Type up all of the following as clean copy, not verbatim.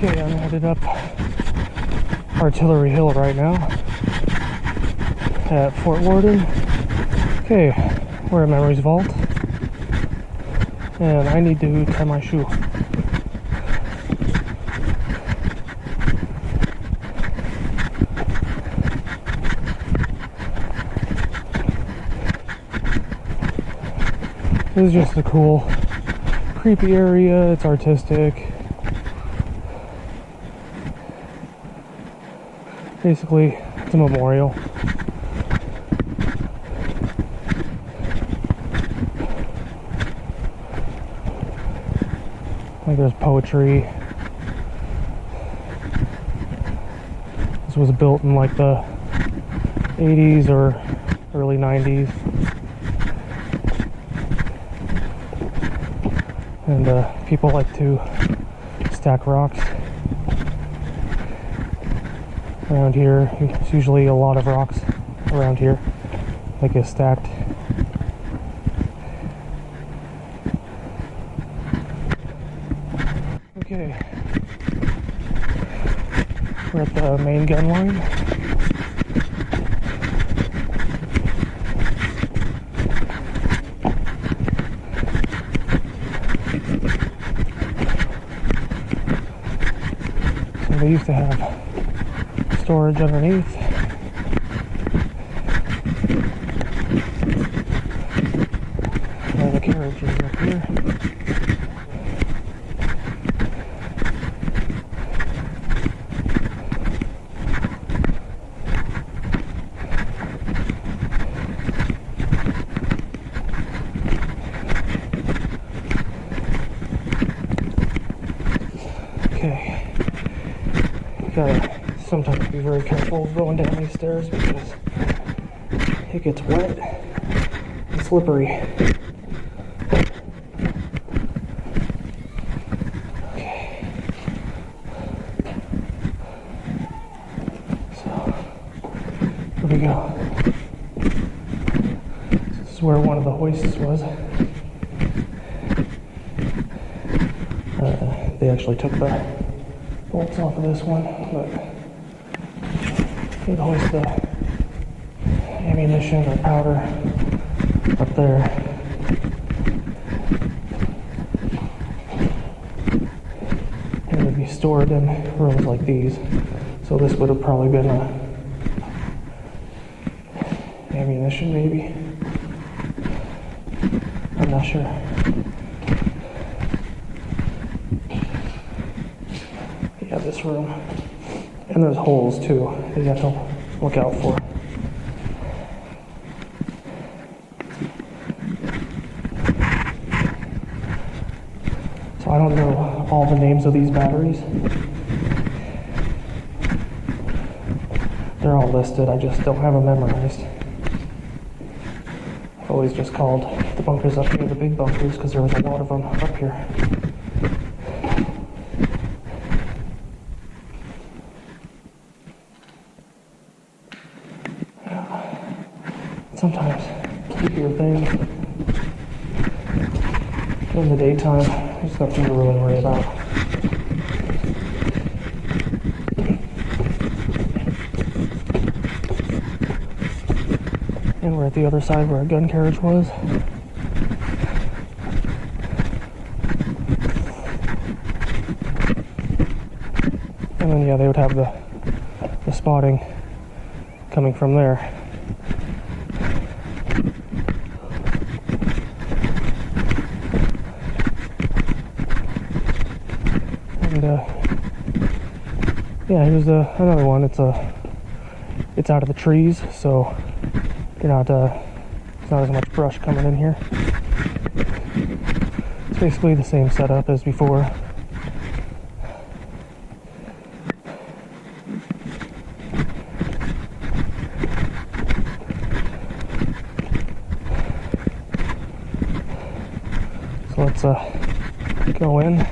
Okay, I'm headed up Artillery Hill right now at Fort Worden. Okay, we're at Memories Vault, and I need to tie my shoe. This is just a cool, creepy area. It's artistic. Basically, it's a memorial. Like there's poetry. This was built in like the 80s or early 90s. And people like to stack rocks around here. It's usually a lot of rocks around here that get stacked. Okay, we're at the main gun line. So they used to have storage underneath. And the carriage is up here. Okay, you gotta sometimes be very careful going down these stairs because it gets wet and slippery. Okay, so here we go. This is where one of the hoists was. They actually took the bolts off of this one, but you'd hoist the ammunition or powder up there. And it would be stored in rooms like these. So this would have probably been ammunition, maybe. I'm not sure. Yeah, this room. And there's holes too that you have to look out for. So I don't know all the names of these batteries. They're all listed, I just don't have them memorized. I've always just called the bunkers up here the big bunkers because there was a lot of them up here. Sometimes creepier things in the daytime. There's nothing to really worry about. And we're at the other side where a gun carriage was. And then yeah, they would have the spotting coming from there. Yeah, here's another one. It's out of the trees, so you're not there's not as much brush coming in here. It's basically the same setup as before. So let's go in.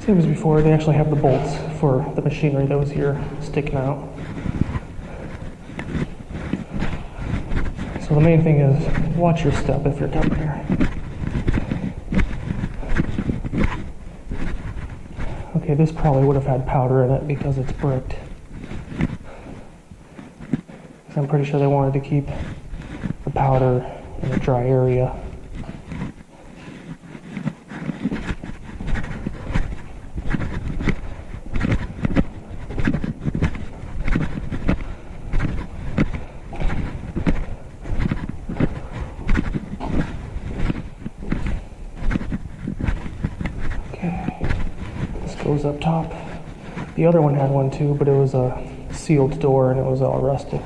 Same as before, they actually have the bolts for the machinery that was here sticking out. So the main thing is watch your step if you're coming here. Okay, this probably would have had powder in it because it's bricked. I'm pretty sure they wanted to keep the powder in a dry area. Goes up top. The other one had one too, but it was a sealed door and it was all rusted.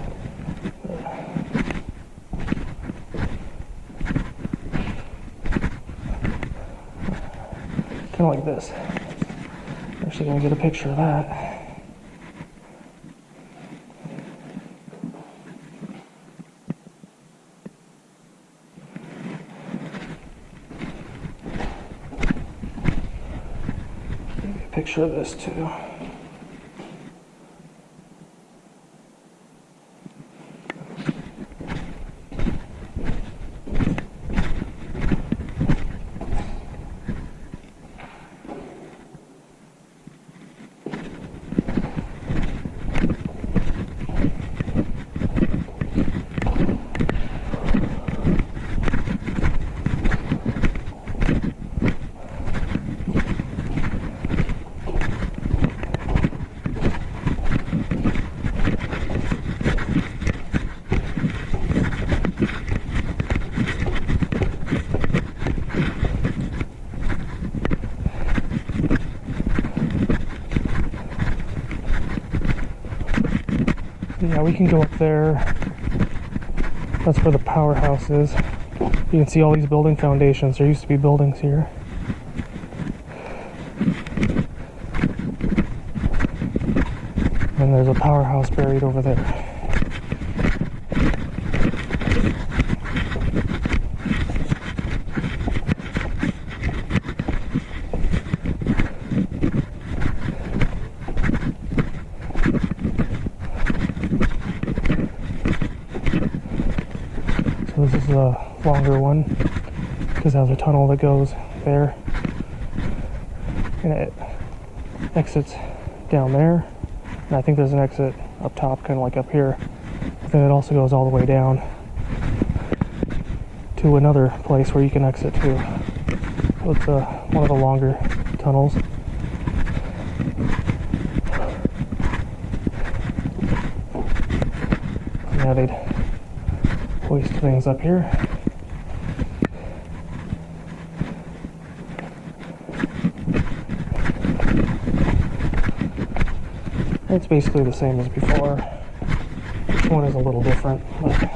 Kind of like this. I'm actually going to get a picture of that. Picture of this too. Yeah, we can go up there. That's where the powerhouse is. You can see all these building foundations. There used to be buildings here. And there's a powerhouse buried over there. This is a longer one because it has a tunnel that goes there and it exits down there, and I think there's an exit up top, kind of like up here, but then it also goes all the way down to another place where you can exit to. So it's one of the longer tunnels. Yeah, they'd hoist things up here. It's basically the same as before. This one is a little different, but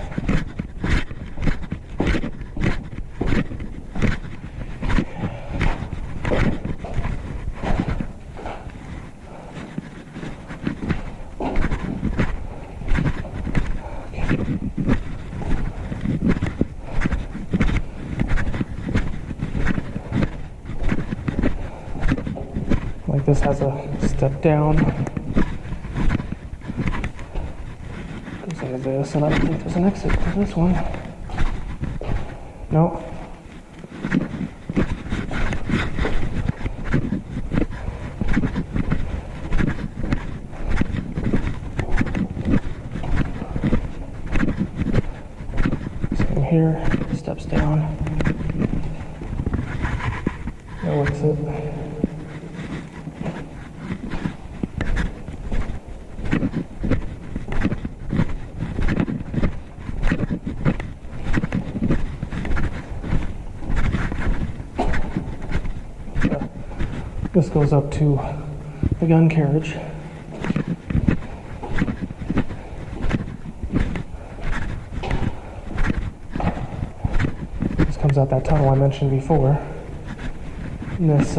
like this has a step down. Goes into this, and I don't think there's an exit to this one. No. Same here, steps down. No exit. This goes up to the gun carriage. This comes out that tunnel I mentioned before. And this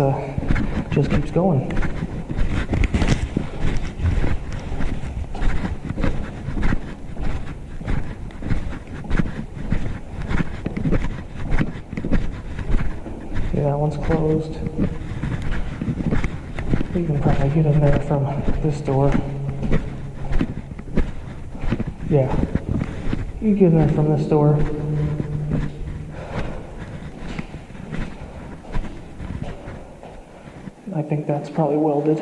just keeps going. Yeah, that one's closed. You can probably get in there from this door. Yeah, you get in there from this door. I think that's probably welded.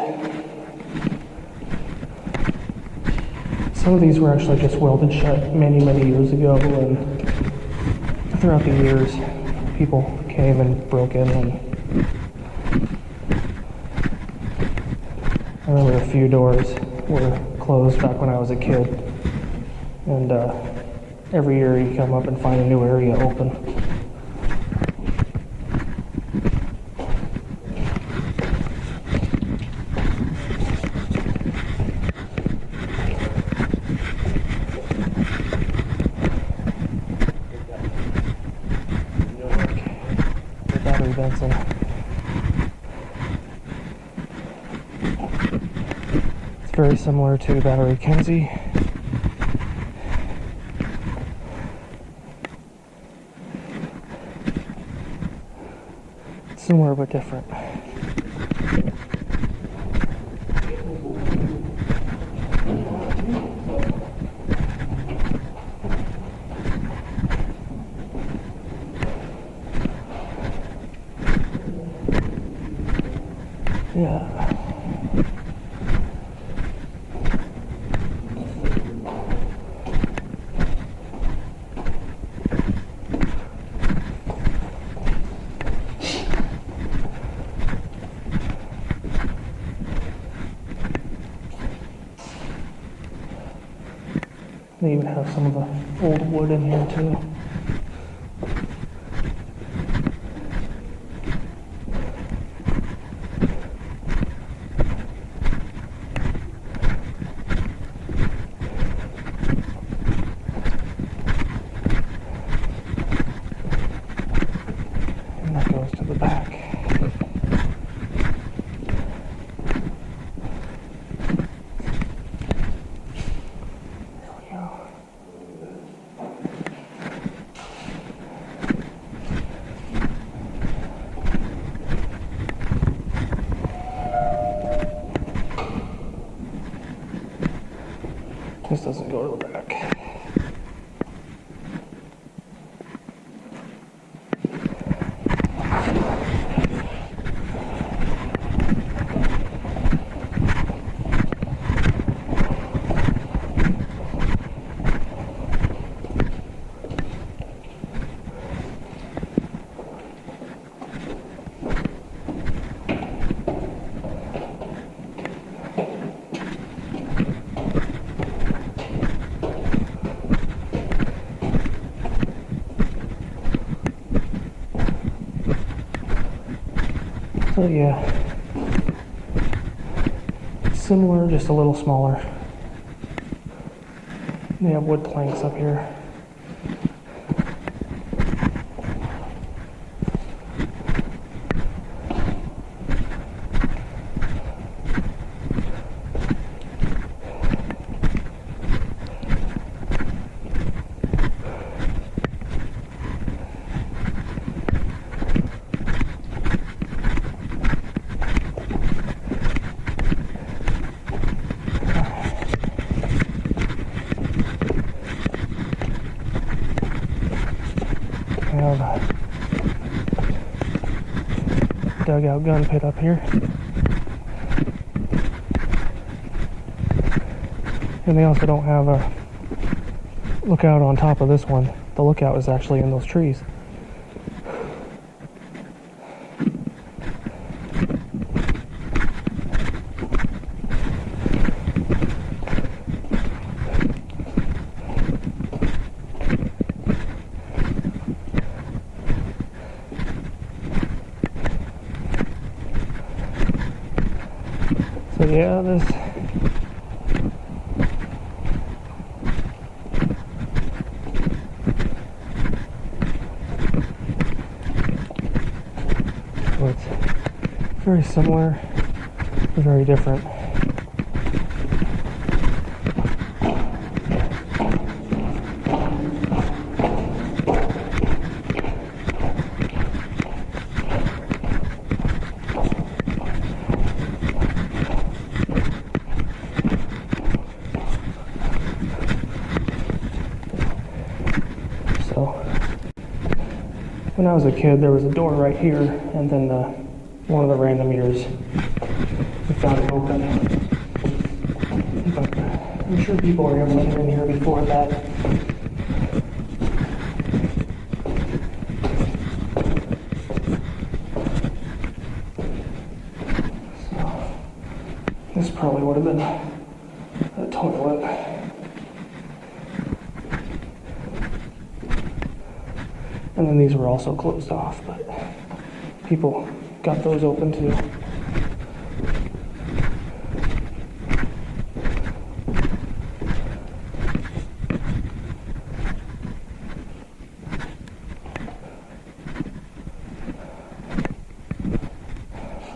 Some of these were actually just welded shut many, many years ago, and throughout the years, people came and broke in, and I remember a few doors were closed back when I was a kid, and every year you come up and find a new area open. The battery Benson. It's very similar to battery Kenzie. Similar but different. Yeah. They even have some of the old wood in here too. And that goes to the back. This doesn't go to the back. So yeah, similar, just a little smaller. They have wood planks up here. I have a dugout gun pit up here. And they also don't have a lookout on top of this one. The lookout is actually in those trees. So yeah, this so it's very similar, but very different. When I was a kid, there was a door right here, and then one of the random years we found it open. But I'm sure people were able to get in here before that. So, this probably would have been a toilet. And then these were also closed off, but people got those open too.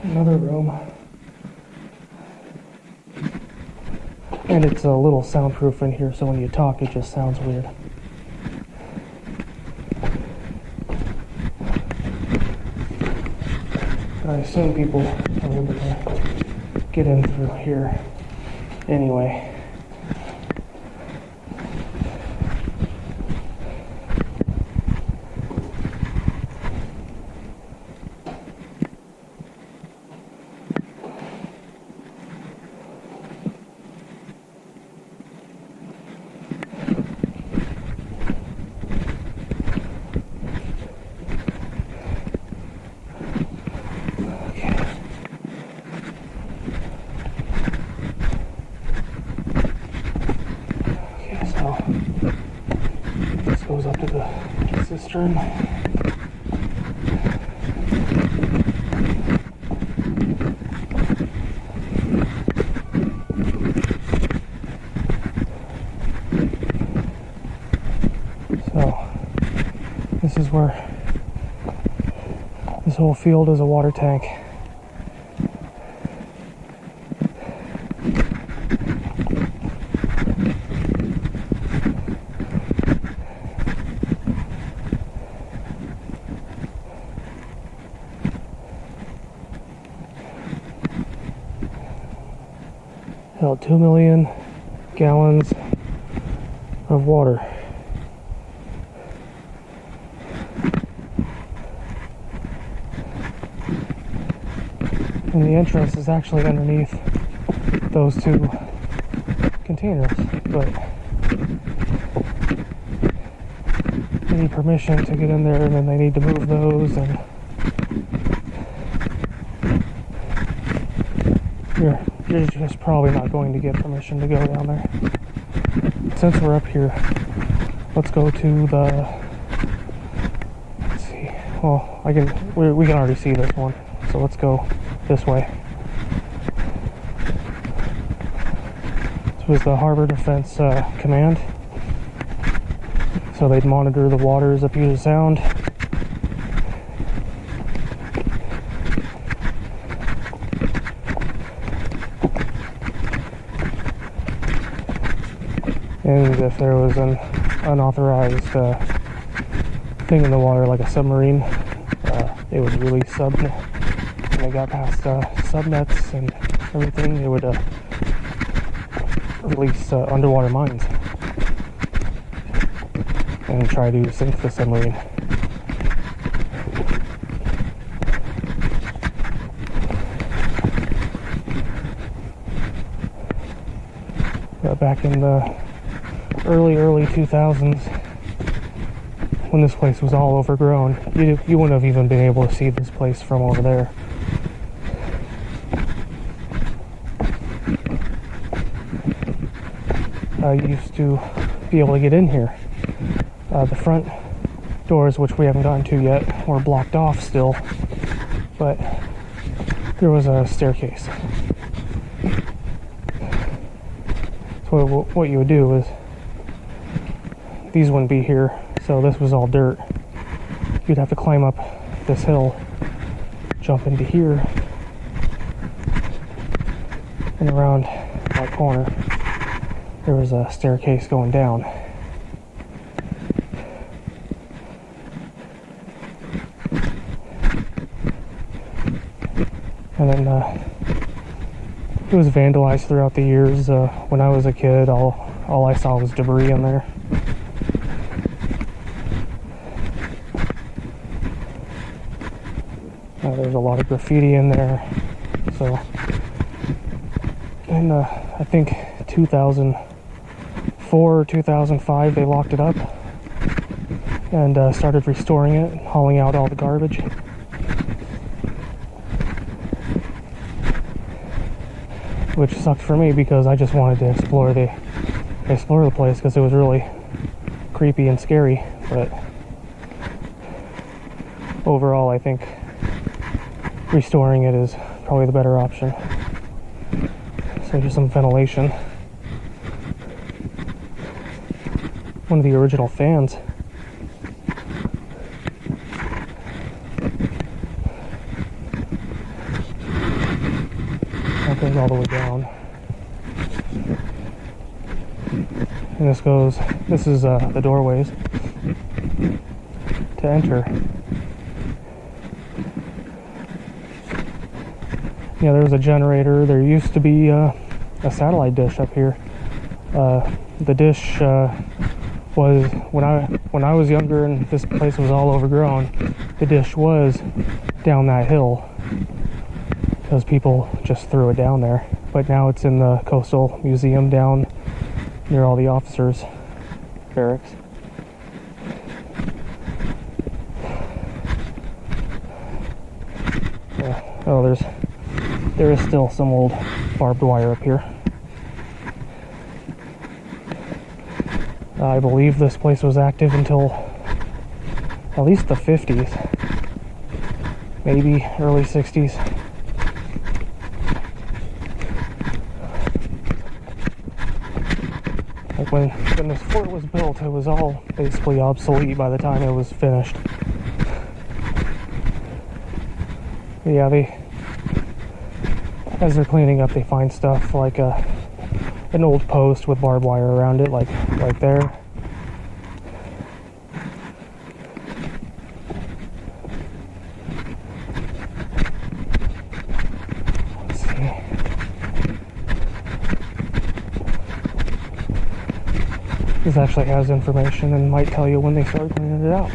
Another room. And it's a little soundproof in here, so when you talk, it just sounds weird. I assume people are able to get in through here anyway. This goes up to the cistern. So, this is where this whole field is a water tank. Held 2 million gallons of water. And the entrance is actually underneath those two containers, but they need permission to get in there, and then they need to move those, and you're just probably not going to get permission to go down there. Since we're up here, let's go to the, let's see, well, we can already see this one, so let's go this way. This was the Harbor Defense Command, so they'd monitor the waters of Puget Sound. And if there was an unauthorized thing in the water, like a submarine, it would release subnet. When they got past subnets and everything, they would release underwater mines and try to sink the submarine. Back in the early 2000s, when this place was all overgrown, you wouldn't have even been able to see this place from over there. You used to be able to get in here. The front doors, which we haven't gotten to yet, were blocked off still, but there was a staircase. So what you would do is, these wouldn't be here, so this was all dirt. You'd have to climb up this hill, jump into here, and around that corner there was a staircase going down. And then it was vandalized throughout the years. When I was a kid, all I saw was debris in there. There's a lot of graffiti in there. So, in I think 2004 or 2005, they locked it up and started restoring it, hauling out all the garbage. Which sucked for me because I just wanted to explore the place because it was really creepy and scary. But overall, I think restoring it is probably the better option. So just some ventilation. One of the original fans. That goes all the way down. And this is the doorways to enter. Yeah, there was a generator. There used to be a satellite dish up here. The dish was when I was younger and this place was all overgrown. The dish was down that hill because people just threw it down there. But now it's in the Coastal Museum down near all the officers' barracks. Oh, there is still some old barbed wire up here. I believe this place was active until at least the 50s, maybe early 60s. Like when this fort was built, it was all basically obsolete by the time it was finished. But yeah, as they're cleaning up, they find stuff like an old post with barbed wire around it, like right there. Let's see. This actually has information and might tell you when they started cleaning it out.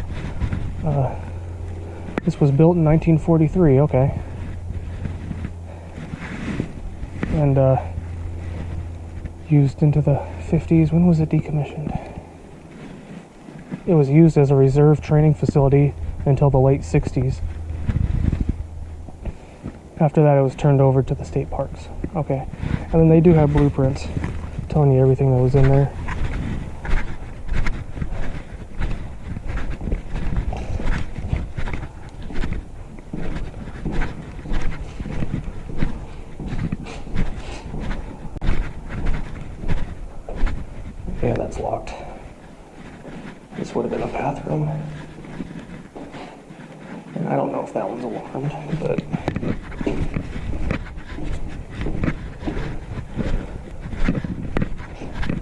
This was built in 1943, okay. And used into the 50s. When was it decommissioned? It was used as a reserve training facility until the late 60s. After that, it was turned over to the state parks. Okay. And then they do have blueprints telling you everything that was in there. Yeah, that's locked. This would have been a bathroom. And I don't know if that one's alarmed, but...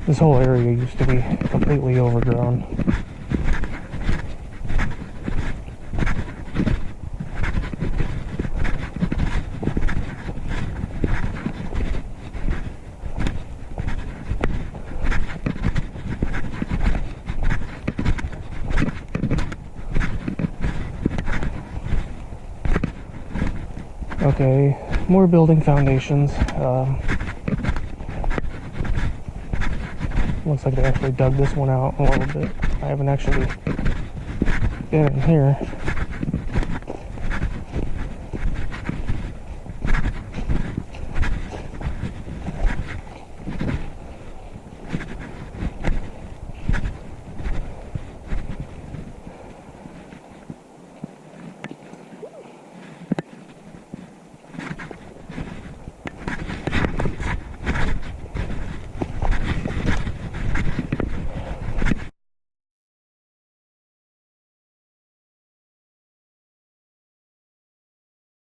This whole area used to be completely overgrown. Okay, more building foundations. Looks like they actually dug this one out a little bit. I haven't actually been in here.